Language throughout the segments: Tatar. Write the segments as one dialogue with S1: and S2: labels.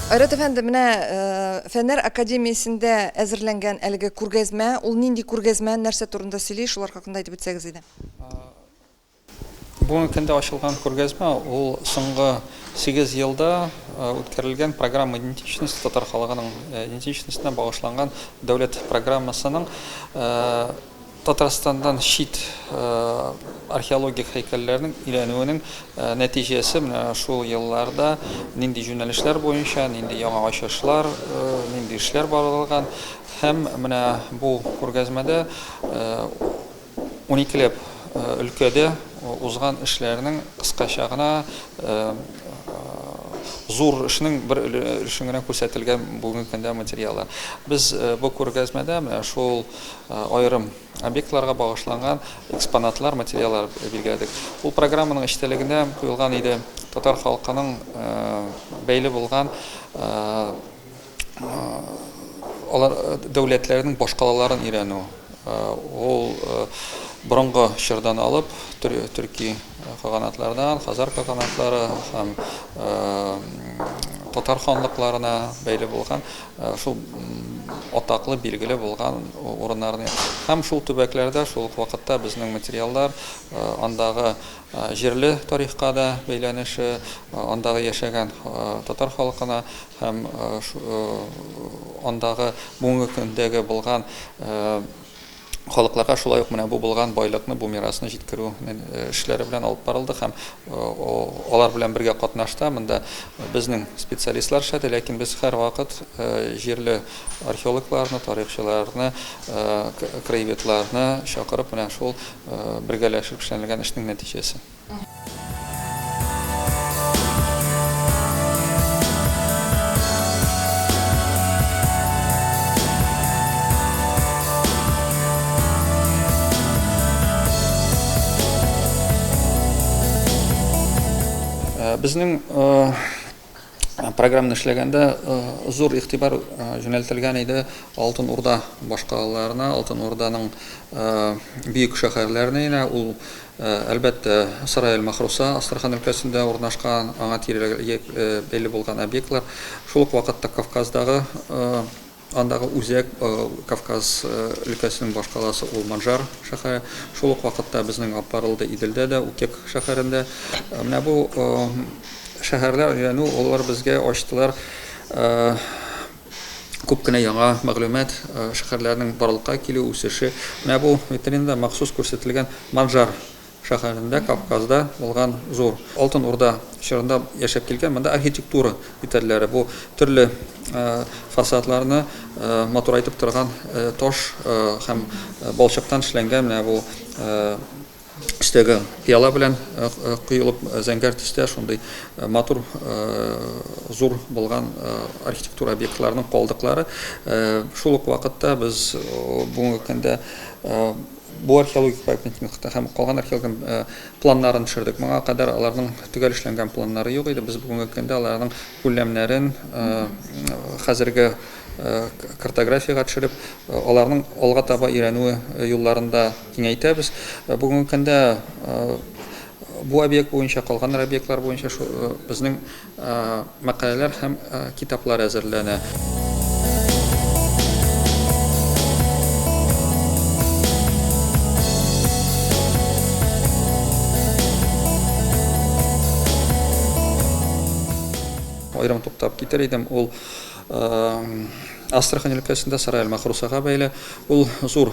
S1: Айрат әфәнде, менә Фәннәр академиясендә әзерләнгән әлеге күргәзмә, ул нинди күргәзмә, нәрсә турында сөйли, шулар хакында әйтеп үтсәгез иде.
S2: Бүгінгі көндә ачылган күргәзмә ул соңгы 8 елда үткәрелгән программа идентичность татар халыгының идентичностена багышланган дәүләт программасының Татарстандан шит археологик һәйкәлләрнең өйрәнүенең нәтиҗәсе менә шул елларда нинди юнәлешләр буенча, нинди яңа ачышлар, нинди эшләр барылган һәм менә бу күргәзмәдә 12 өлкәдә узган эшләрнең кыскача гына зур эшнең бер өлешен генә күрсәтелгән бүгенге көндә материаллар. Без бу күргәзмәдә менә шул аерым объектларга багышланган экспонатлар, материаллар билгеләдек. Ул программаның эчтәлегенә куелган иде татар халкының бәйле булган дәүләтләрнең башкалаларын өйрәнү. Ул борынгы чордан алып, төрки хаганатлардан, хазар хаганатлары һәм татар ханлыкларына бәйле булган шул атаклы билгеле булган урыннарны һәм шул төбәкләрдә шул ук вакытта безнең материаллар андагы җирле тарихка да бәйләнеше, андагы яшәгән татар халкына һәм андагы бүгенге көндәге булган халыкларга шулай ук менә бу булган байлыкны, бу мирасны җиткерү эшләре белән алып барылды һәм алар белән бергә катнашты. Монда безнең специалистлар шәһәр, ләкин без һәр вакыт җирле археологларны, тарихчыларны, краеведларны чакырып менә шул бергәләшеп эшләнгән эшнең нәтиҗәсе. Безнең программаны эшләгәндә зур игътибар юнәлтелгән иде Алтын Урда башкалаларына, Алтын Урданың бөек шәһәрләренә. Ул әлбәттә Сарай аль-Махруса, Астрахан өлкәсендә урнашкан, аңа тирәлегә бәйле булган объектлар. Шул ук вакытта Кавказдагы андагы үзәк Кавказ өлкәсенең башкаласы ул Манжар шәһәре. Шул ук вакытта безнең апарылды Иделдә дә, Укек шәһәрендә. Менә бу шәһәрләр өйрәнү алар безгә ачтылар күп кенә яңа мәгълүмат, шәһәрләрнең барлыкка килү үсеше. Менә бу витринада махсус күрсәтелгән Манжар шәһәрендә, Кавказда булган зур Алтын Урда чорында яшәп килгән. Монда архитектура детальләре, бу төрле фасадларны матурайтып торган таш һәм балчыктан эшләнгән. Менә бу өстәге пыяла белән куелып зәңгәр төстә шундый матур зур булган архитектура объектларының калдыклары. Шул ук вакытта без бүгенге көндә бу археологик памятникта һәм калган археологик планнарын төшердек. Моңа кадәр аларның төгәл эшләнгән планнары юк иде. Без бүгенге көндә аларның күләмнәрен хәзерге картографияга төшереп, аларның алга таба өйрәнү юлларында киңәйтәбез. Бүгенге көндә бу объект буенча, калган объектлар буенча безнең мәкаләләр һәм китаплар әзерләнә. Аерым туктап китер идем, ул Астрахань өлкәсендә Сарай аль-Махрусага бәйле. Ул зур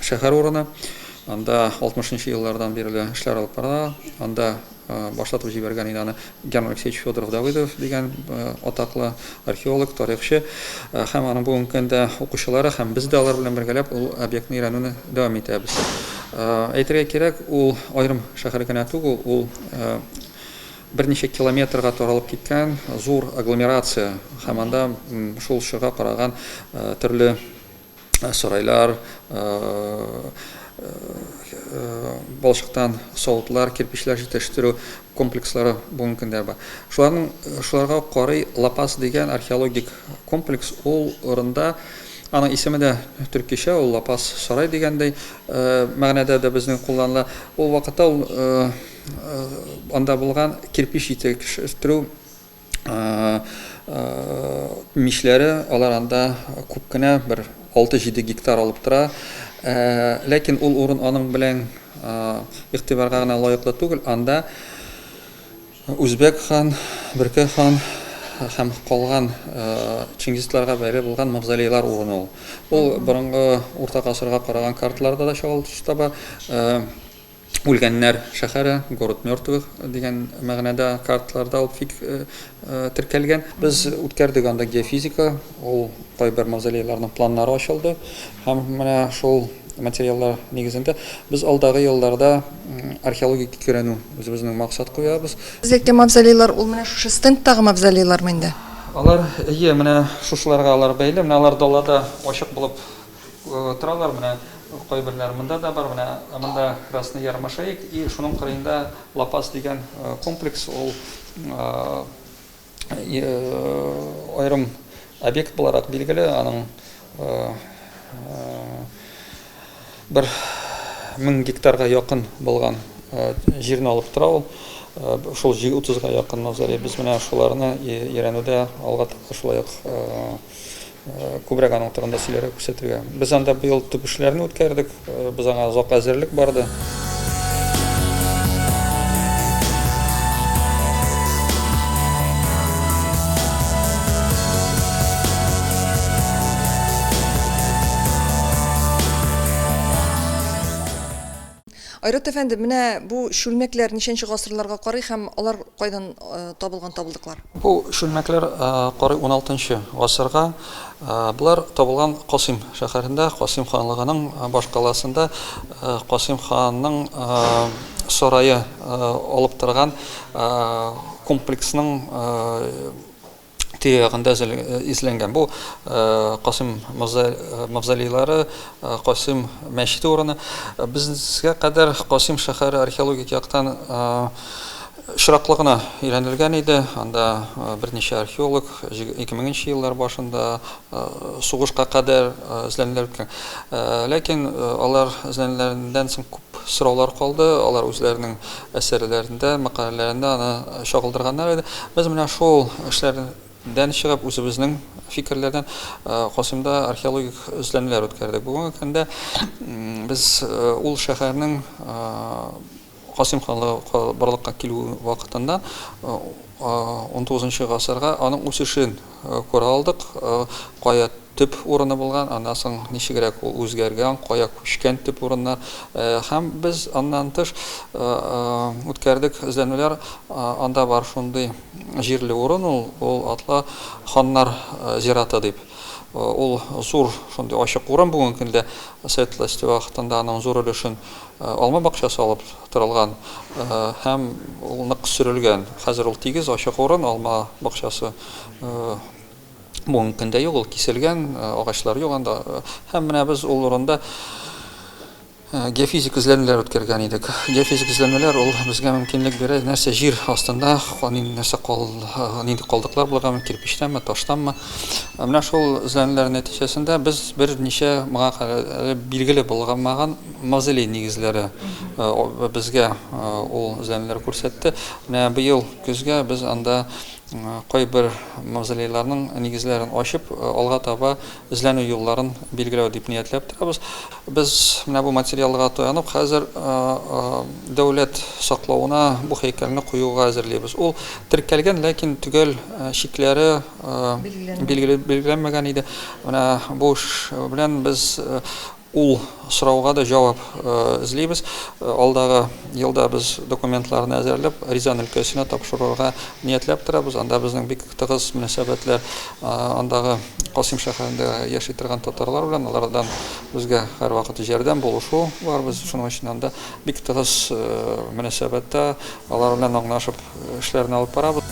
S2: шәһәр урыны. Анда 60-нчы еллардан бирле эшләр алып бара. Анда башлатып җибәргән иде аны Герман Алексеевич Федоров-Давыдов дигән атаклы археолог, тарихчы һәм аның бүгенге көндә укучылары һәм без дә алар белән бергәләп ул объектны өйрәнүне дәвам итәбез. Әйтергә кирәк, ул аерым шәһәр генә түгел, ул берничә километрга таралып киткән зур агломерация һәм анда шул шуга караган төрле сарайлар, балчыктан савытлар, кирпечләр җитештерү комплекслары бүгенге көндә бар. Шуларга карый Лапас дигән археологик комплекс, ул урында аның исеме дә төркичә, ул Лапас сарай дигәндәй мәгънәдә дә безнең кулланыла. Ул вакытта анда булган кирпич җитештерү мишләре алар анда күп кенә бер 6-7 гектар алып тора. Ләкин ул урын аның белән игътибарга гына лаеклы түгел. Анда Үзбәк хан, Бөрке хан һәм калган чингизларга бәйле булган мавзолейлар урыны ул. Ул борынгы урта гасырга караган карталарда да чагылыш таба. Үлгәннәр шәһәре, город мертвых дигән мәгънәдә карталарда ул теркәлгән. Без үткәрдек анда геофизика, ул кайбер мавзолейларның планнары ачылды. Һәм менә шул материаллар нигезендә без алдагы елларда археологик өйрәнү үзебезнең максат куябыз.
S1: Бездәге мавзолейлар ул менә шушы стендтагы мавзолейлармы инде?
S2: Алар менә шушыларга алар бәйле, менә алар далада ачык булып торалар, менә кайберләр монда да бар, менә монда Красный Яр Машаик и шуның кырыенда Лапас дигән комплекс, ул аерым объект буларак билгеле, аның 1000 гектарга якын булган җирне алып тора ул. Шул 30-га якын мавзолей. Без менә шуларны өйрәнүдә алга шулай күбрәк аның турында сөйләргә күрсәтергә. Без анда быел төп эшләрне үткәрдек, без аңа озак әзерлек барды.
S1: Айрат әфәнде, менә бу шүлмәкләр ничәнче гасырларга карый һәм алар кайдан табылдыклар?
S2: Бу шүлмәкләр карый 16-нчы гасырга. Булар табылган Касыйм шәһәрендә, Касыйм ханлыгының баш каласында, Касыйм ханның сарае алып торган комплексның тирәгендә изләнгән. Бу Касыйм мавзолейлары, Касыйм мәчете урыны. Безгә кадәр Касыйм шәһәре археологик яктан очраклыгына өйрәнелгән иде. Анда берничә археолог 2000нче еллар башында сугышка кадәр эзләнүләр үткән. Ләкин алар эзләнүләрдән соң күп сораулар калды. Алар үзләренең әсәрләрендә, мәкаләләрендә аны чагылдырганнар иде. Без менә шул эшләрдән чыгып үзебезнең фикерләрдән Касыймда археологик эзләнүләр үткәрдек. Бүгенге көндә без ул шәһәрнең Касыйм ханлыгы барлыкка килү вакытында 19-нчы гасырга аның үсешен күрә алдык. Кая төп урыны булган, аннан соң ничегрәк ул үзгәргән, кая күчкән төп урыннар. Һәм без аннан тыш үткәрдек эзләнүләр. Анда бар шундый җирле урын, ул атлы ханнар зираты дип. Ул зур шундый ачык урын, бүгенге көндә Совет власте вакытында аның зур өлешен алма бакчасы алып торылган һәм ул нык сөрелгән. Хәзер ул тигез ачык урын, алма бакчасы бүгенге көндә юк, ул киселгән, агачлар юк анда. Һәм менә без ул урында геофизик эзләнүләр үткәргән идек. Геофизик эзләнүләр ул безгә мөмкинлек бирә, нәрсә җир астында, нәрсә нинди калдыклар булган, кирпичтәнме, таштанмы. Менә шул эзләнүләр нәтиҗәсендә без берничә моңа билгеле булганмаган мавзолей нигезләре безгә ул эзләнүләр күрсәтте. Менә быел көзгә без анда кайбер мавзолейларның нигезләрен ачып, алга таба эзләнү юлларын билгеләү дип ниятләп торабыз. Без менә бу материалга таянып, хәзер дәүләт саклауына бу һәйкәлне куюга әзерлибез. Ул теркәлгән, ләкин төгәл шикләре билгеләнмәгән иде. Менә бу белән без ул сорауга да җавап эзлибез. Алдагы елда без документларны әзерләп, Рязань өлкәсенә тапшырырга ниятләп торабыз. Анда безнең бик тыгыз мөнәсәбәтләр андагы Касыйм шәһәрендә яши торган татарлар белән, алардан безгә һәрвакыт ярдәм булышу бар. Без шуның өчен анда бик тыгыз мөнәсәбәттә алар белән аңлашып эшләрне алып барабыз.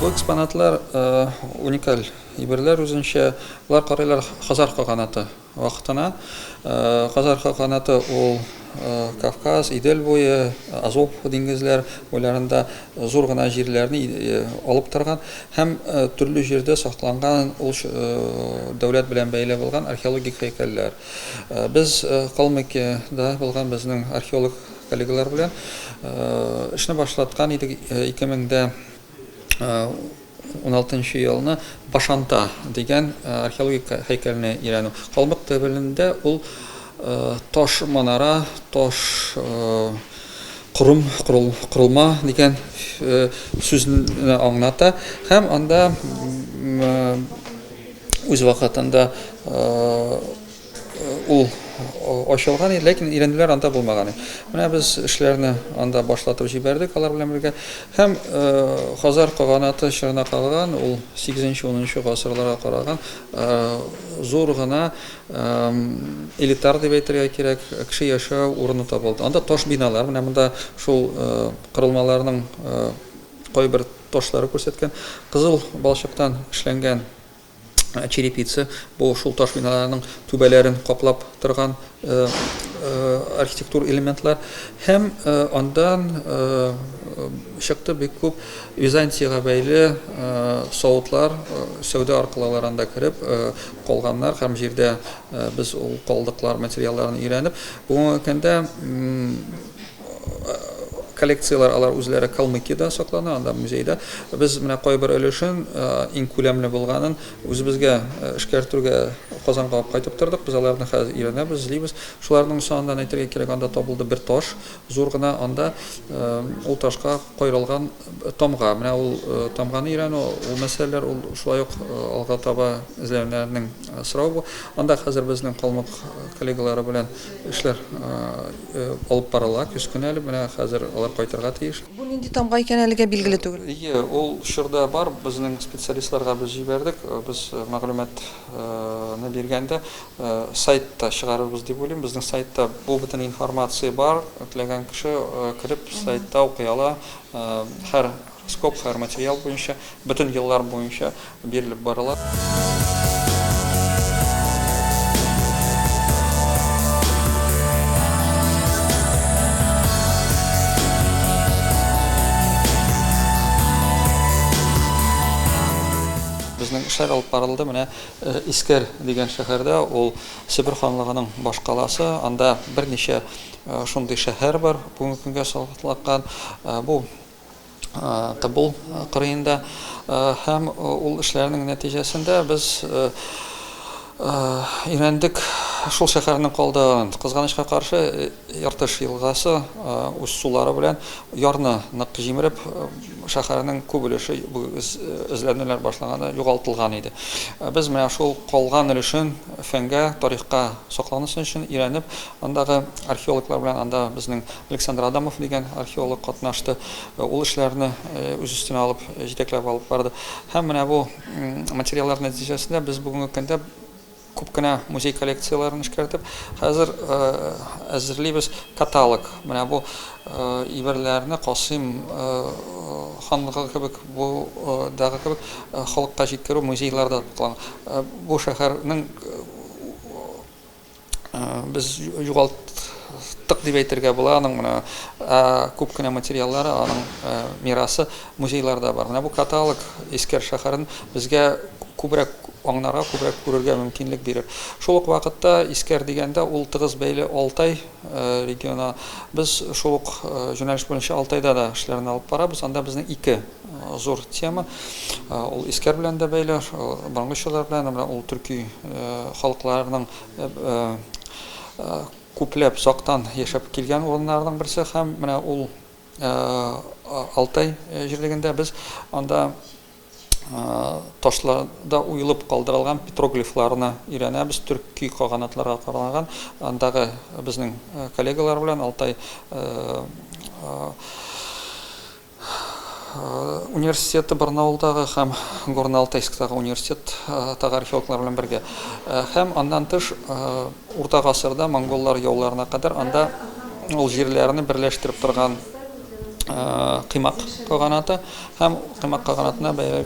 S2: Бу экспонатлар уникаль иберләр үзенчә. Улар карыйлар Хазар каганаты вакытына Казар хаканаты ул Кавказ, Идел буе, Азов диңгезләр буйларында зур гына җирләрне алып торган һәм төрле җирдә сакланган ул дәүләт белән бәйле булган археологик һәйкәлләр. Без Калмыкиядә булган безнең археолог коллегалар белән эшне башлаткан идек 2016 елны Башанта дигән археологик һәйкәлне өйрәнү. Калмык телендә ул таш манара, таш құрылма дигән сүзне аңлата һәм анда үз вакытында ул ачылган, ләкин өйрәнүләр анда булмаган. Менә без эшләрне анда башлатып җибәрдек алар белән бергә. Һәм Хазар каганаты чорына калган, ул 8-10 гасырларга караган зур гына элитар дип әйтергә кирәк, кеше яшәү урыны табылды. Анда таш биналар, менә монда шул корылмаларның кайбер ташлары күрсәткән, кызыл балчыктан эшләнгән черепица, бу шул таш биналарның түбәләрен каплап торган архитектур элементлар һәм андан чыкты бик күп Византиягә бәйле савытлар, сәүдә аркылылар анда кереп калганнар һәм җирдә без ул калдыклар материалларын өйрәнеп, бүгенге көндә коллекциялар алар үзләре Калмыкиядә саклана, анда музейда. Без менә кайбер өлешен иң күләмле булганын үзебезгә эшкәртүгә Казанга алып кайтып тордык. Без аларны хәзер өйрәнәбез, эзлибез. Шуларның санында әйтергә кирәк, анда табылды бер таш, зур гына, анда ул ташка кайрылган тамга. Менә ул тамганы өйрәнү, ул мәсьәләләр ул шулай ук алга таба эзләнүләрнең сорау бу. Анда хәзер безнең Калмык коллегалары белән эшләр алып барыла, көз көне әле менә хәзер кайтырга тиеш.
S1: Бу нинди тамга икәнлеге билгеле түгел.
S2: Ул шурда бар, безнең специалистларга без җибәрдек. Без мәгълүматны биргәндә сайтта чыгарырбыз дип уйлыйм. Безнең сайтта бу бөтен информация бар. Теләгән кеше кирип сайтта укый ала. Һәр скоп, һәр материал буенча, бөтен еллар буенча бирелеп барыла. Безнең эшләр алып барылды. Менә Искер дигән шәһәрдә, ул Себер ханлыгының баш каласы, анда берничә шундый шәһәр бар, бүгенге көнгә сакланган. Бу Табул кырыенда һәм ул эшләрнең нәтиҗәсендә без өйрәндек шул шәһәрнең калдыгын. Кызганычка каршы, Яртыш елгасы үз сулары белән ярны нык җимереп, шәһәрнең күп өлеше эзләнүләр башлаганда югалтылган иде. Без менә шул калган өлешен фәнгә, тарихка сакланысын өчен өйрәнеп, андагы археологлар белән, анда безнең Александр Адамов дигән археолог катнашты. Ул эшләрне үз өстенә алып, җитәкләп алып барды. Һәм менә бу материаллар нәтиҗәсендә без бүгенге көндә күп кенә музей коллекцияларын эшкәртеп, хәзер әзерлибез каталог. Менә бу ибәрләрне Касыйм ханлыгы кебек, бу дагы кебек халыкка җиткерү музейларда тупланган. Бу шәһәрнең без югалттык дип әйтергә була, аның менә күп кенә материаллары, аның мирасы музейларда бар. Менә бу каталог Искер шәһәрен безгә күбрәк аңнарга, күбрәк күрергә мөмкинлек бирер. Шул ук вакытта Искер дигәндә ул тыгыз бәйле Алтай региона. Без шул ук юнәлеш буенча Алтайда да эшләрне алып барабыз. Анда безнең ике зур тема. Ул Искер белән дә бәйле, Бангышчылар белән, ул төрки халыкларының күпләп сактан яшәп килгән урыннарның берсе һәм менә ул Алтай җирлегендә без анда ташларда уелып калдырылган петроглифларны өйрәнәбез, төрки каганатларга каралган. Андагы безнең коллегалар белән Алтай университеты Барнаулдагы һәм Горно-Алтайскдагы университеттагы археологлар белән бергә. Һәм аннан тыш урта гасырда монголлар яуларына кадәр анда ул җирләрне берләштереп торган Кыймак каганаты һәм кыймак каганатына бәйле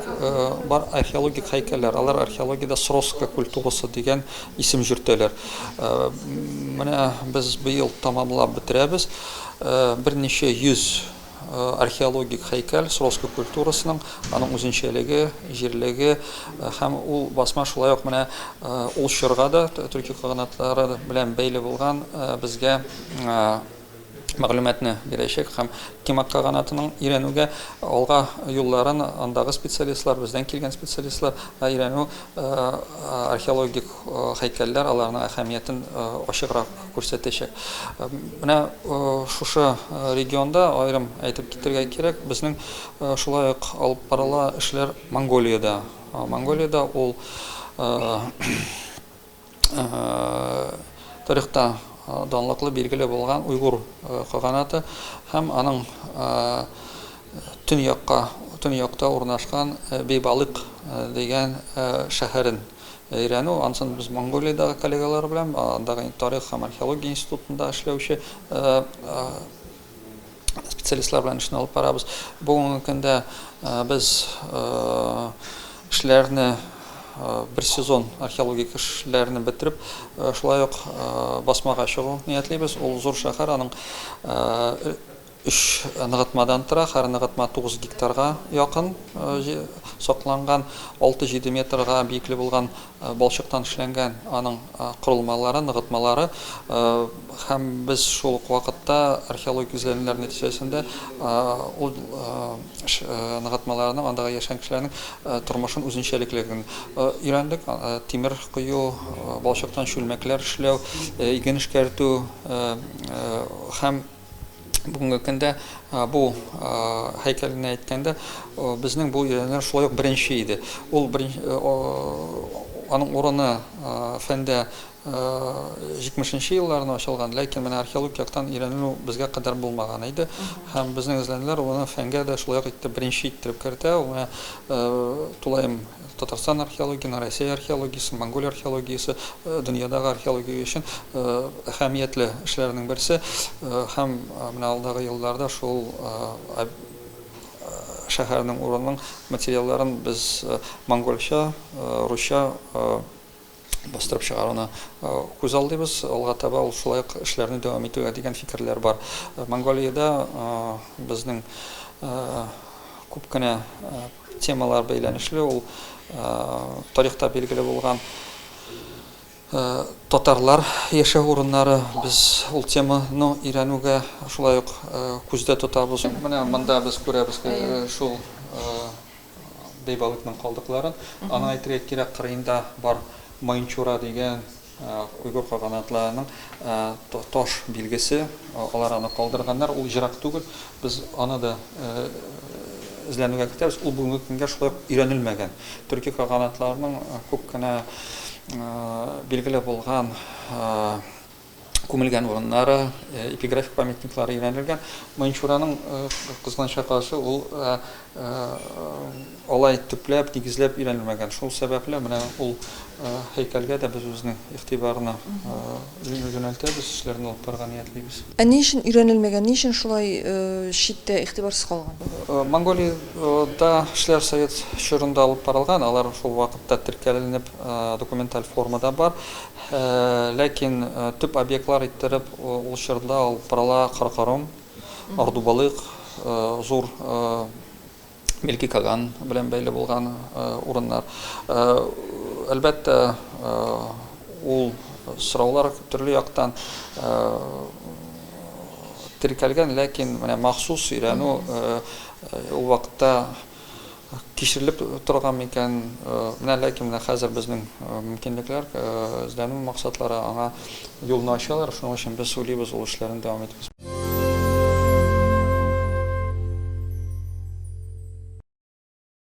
S2: бар археологик һәйкәлләр. Алар археологиядә Сроска культурасы дигән исем йөртәләр. Менә без быел тамамлап бетерәбез. Берничә 100 археологик һәйкәл Сроска культурасының, аның үзенчәлеге, җирлеге һәм ул басма шулай ук менә ул чорга да Төркия каганатлары белән бәйле булган безгә мәгълүматны бирәчәк һәм кыймак каганатының өйрәнүгә алга юлларын андагы специалистлар, бездән килгән специалистлар өйрәнү археологик һәйкәлләр аларның әһәмиятен ачыграк күрсәтәчәк. Менә шушы регионда аерым әйтеп китәргә кирәк, безнең шулай ук алып барыла эшләр Монголиядә. Монголиядә ул тарихта данлыклы билгеле булган уйгур каганаты һәм аның төньякта урнашкан Бейбалык дигән шәһәрен өйрәнү. Ансын без Монголиядагы коллегалар белән андагы тарих һәм археология институтында эшләүче специалистлар белән эшне алып барабыз. Бүгенге көндә без эшләрне bir сезон археологик эшләрне бетереп, шулай ук басмага чыгу ниятлибез. Ул зур шәһәр, аның 3 ныгытмадан тора, һәр ныгытма 9 гектарга якын сакланган, 6-7 метрга биекле булган балчыктан эшләнгән аның корылмалары, ныгытмалары һәм без шул вакытта археологик эзләнүләр нәтиҗәсендә ул ныгытмаларның, андагы яшәгән кешеләрнең тормышын үзенчәлеклеген өйрәндек. Тимер кую, балчыктан чүлмәкләр эшләү, иген эшкәртү һәм бүгенге көндә бу һәйкәлне әйткәндә безнең бу өйрәнүләр шулай ук беренче иде. Ул аның урыны фәндә 70-нче елларда ачылган, ләкин менә археологик яктан өйрәнү безгә кадәр булмаган иде. Һәм безнең эзләнүләр аны фәнгә дә шулай ук беренче иттереп кертә. Тулаем Татарстан археологиясы, Россия археологиясы, Монголия археологиясы, дөньядагы археология өчен әһәмиятле эшләрнең берсе һәм менә алдагы елларда шул шәһәрнең урынның материалларын без монголча, русча бастырып чыгаруны күз алдыбыз. Алга таба ул шулай ук эшләрне дәвам итүгә дигән фикерләр бар. Монголиядә безнең күп кенә темалар бәйләнешле, ул тарихта билгеле булган татарлар яшәү урыннары, без ул теманы өйрәнүгә шулай ук күздә тотабыз. Менә монда без күрәбез шул Бейбалыкның калдыкларын. Аны әйтергә кирәк, кырыенда бар Майынчура дигән уйгур каганатларының таш билгесе, алар аны калдырганнар. Ул җирак түгел, без аны да эзләнүгә китәбез. Ул бүгенге көнгә шулай өйрәнелмәгән. Төрки каганатларының күп кенә билгеле булган күмелгән урыннары, эпиграфик памятниклары өйрәнелгән. Майынчураның кызган шакасы ул алай төпләп, нигезләп өйрәнелмәгән. Шул сәбәпле менә ул һәйкәлгә дә без үзенең игътибарны юнәлтәбез, эшләрне алып барырга ниятлибез.
S1: Ни өчен өйрәнелмәгән, ни өчен шулай читтә игътибарсыз калган?
S2: Монголиядә эшләр совет чорында алып барылган, алар шул вакытта теркәленеп документаль формада бар. Ләкин төп объектлар иттереп ул чорда алып барыла Каракарым, Ордубалык, зур Мелки Каган белән бәйле булган урыннар. Әлбәттә, ул сораулар төрле яктан теркәлгән, ләкин менә махсус өйрәнү ул вакытта кичерелеп торган микән. Менә ләкин менә хәзер безнең мөмкинлекләр, эзләнү максатлары аңа юлны ачалар. Шуның өчен без уйлыйбыз, ул эшләрне дәвам итәбез.